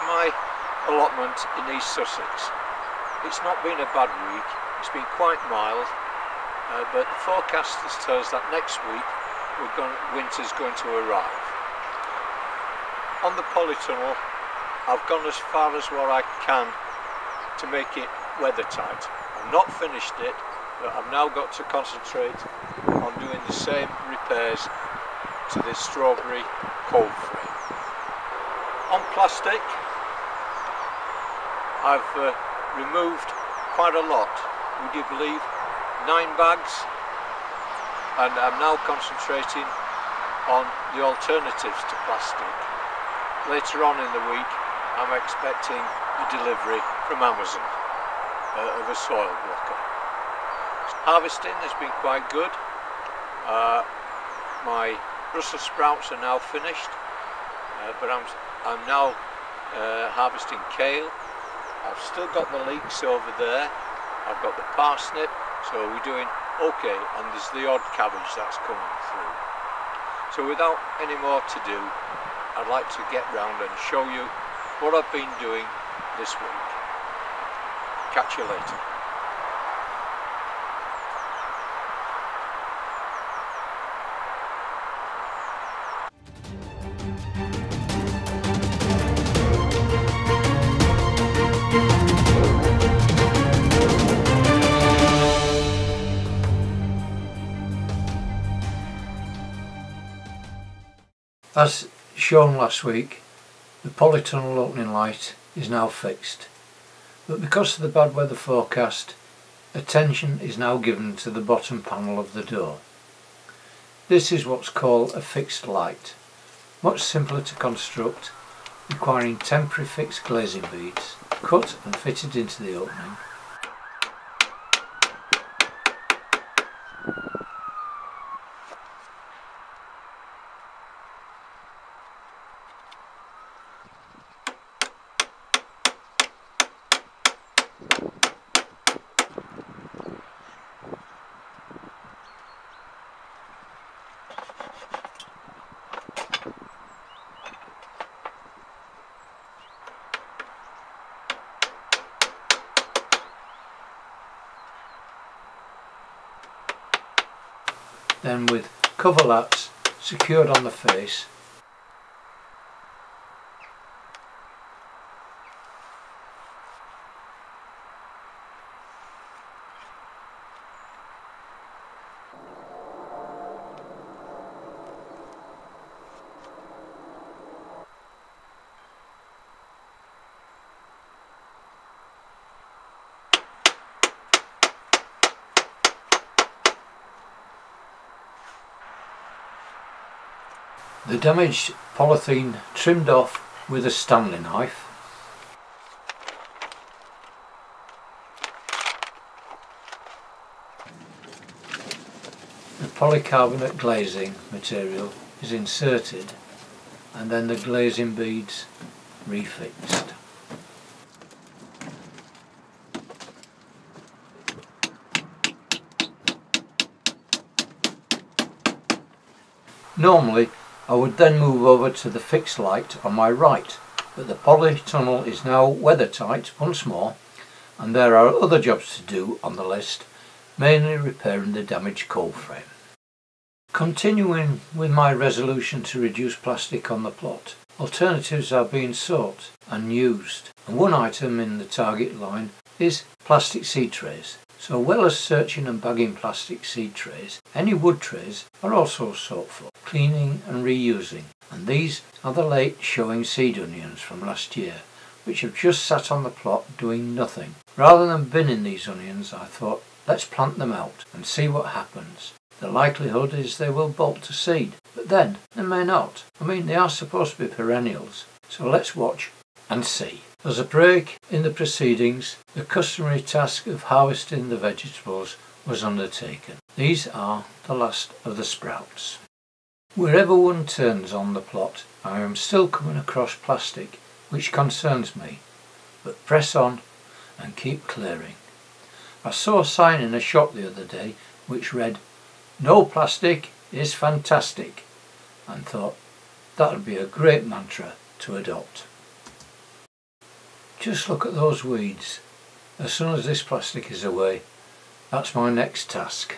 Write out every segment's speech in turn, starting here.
my allotment in East Sussex. It's not been a bad week, it's been quite mild, but the forecasters tell us that next week winter's going to arrive. On the Polytunnel, I've gone as far as what I can to make it weathertight. I've not finished it, but I've now got to concentrate on doing the same repairs to this strawberry cold frame. On plastic, I've removed quite a lot, would you believe, 9 bags, and I'm now concentrating on the alternatives to plastic. Later on in the week I'm expecting a delivery from Amazon of a soil blocker. Harvesting has been quite good. My Brussels sprouts are now finished, but I'm now harvesting kale. I've still got the leeks over there. I've got the parsnip, so we're doing okay, and there's the odd cabbage that's coming through. So without any more to do, I'd like to get round and show you what I've been doing this week. Catch you later. As shown last week, the Polytunnel opening light is now fixed, but because of the bad weather forecast, attention is now given to the bottom panel of the door. This is what's called a fixed light, much simpler to construct, requiring temporary fixed glazing beads cut and fitted into the opening. Then with cover lats secured on the face, the damaged polythene trimmed off with a Stanley knife, the polycarbonate glazing material is inserted, and then the glazing beads refixed. Normally I would then move over to the fixed light on my right, but the Polytunnel is now weathertight once more, and there are other jobs to do on the list, mainly repairing the damaged cold frame. Continuing with my resolution to reduce plastic on the plot, alternatives are being sought and used, and one item in the target line is plastic seed trays. So well as searching and bagging plastic seed trays, any wood trays are also sought for, cleaning and reusing, and these are the late showing seed onions from last year, which have just sat on the plot doing nothing. Rather than binning these onions, I thought, let's plant them out and see what happens. The likelihood is they will bolt to seed, but then they may not. I mean, they are supposed to be perennials, so let's watch and see. As a break in the proceedings, the customary task of harvesting the vegetables was undertaken. These are the last of the sprouts. Wherever one turns on the plot, I am still coming across plastic, which concerns me, but press on and keep clearing. I saw a sign in a shop the other day which read, "No plastic is fantastic," and thought that would be a great mantra to adopt. Just look at those weeds. As soon as this plastic is away, that's my next task.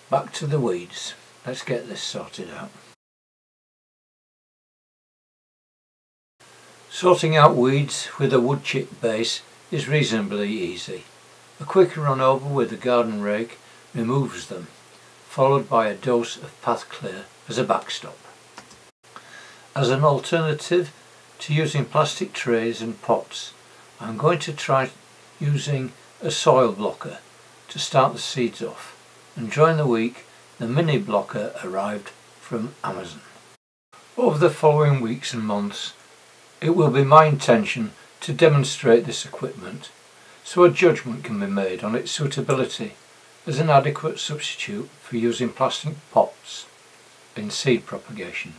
Back to the weeds. Let's get this sorted out. Sorting out weeds with a wood chip base is reasonably easy. A quick run over with a garden rake removes them, followed by a dose of path clear as a backstop. As an alternative to using plastic trays and pots, I'm going to try using a soil blocker to start the seeds off, and during the week the mini blocker arrived from Amazon. Over the following weeks and months, it will be my intention to demonstrate this equipment so a judgment can be made on its suitability as an adequate substitute for using plastic pots in seed propagation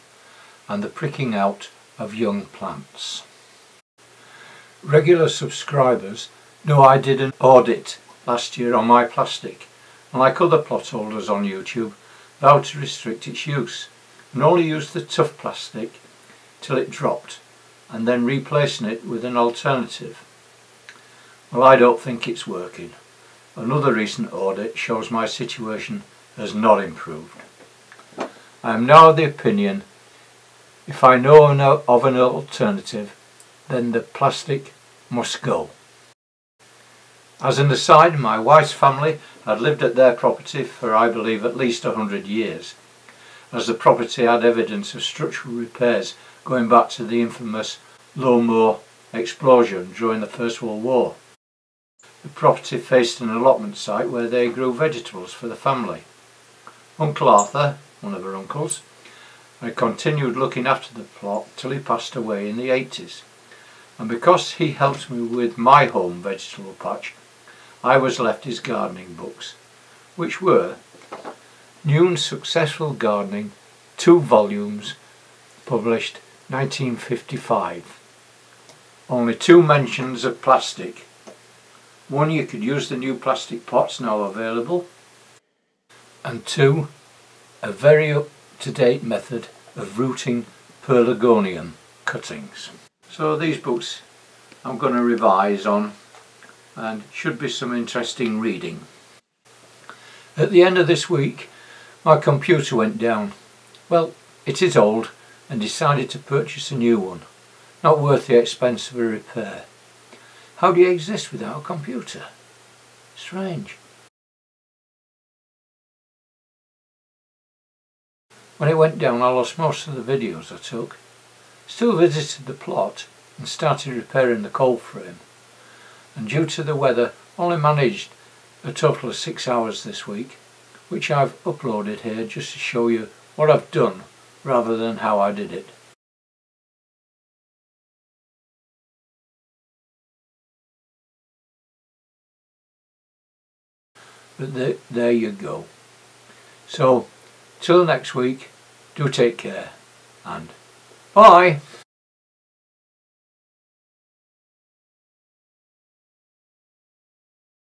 and the pricking out of young plants. Regular subscribers know I did an audit last year on my plastic, and like other plot holders on YouTube, vowed to restrict its use and only use the tough plastic till it dropped, and then replacing it with an alternative. Well, I don't think it's working. Another recent audit shows my situation has not improved. I am now of the opinion, if I know of an alternative, then the plastic must go. As an aside, my wife's family had lived at their property for, I believe, at least 100 years, as the property had evidence of structural repairs going back to the infamous Low-Moor explosion during the First World War. The property faced an allotment site where they grew vegetables for the family. Uncle Arthur, one of her uncles, had continued looking after the plot till he passed away in the 80s, and because he helped me with my home vegetable patch, I was left his gardening books, which were Newnes Successful Gardening, 2 volumes, published 1955. Only 2 mentions of plastic. One, you could use the new plastic pots now available, and 2, a very up-to-date method of rooting pelargonium cuttings. So these books I'm going to revise on, and should be some interesting reading. At the end of this week, my computer went down. Well, it is old, and decided to purchase a new one. Not worth the expense of a repair. How do you exist without a computer? Strange. When it went down, I lost most of the videos I took. Still visited the plot and started repairing the cold frame, and due to the weather only managed a total of 6 hours this week, which I've uploaded here just to show you what I've done rather than how I did it. But there you go. So till next week, do take care and bye.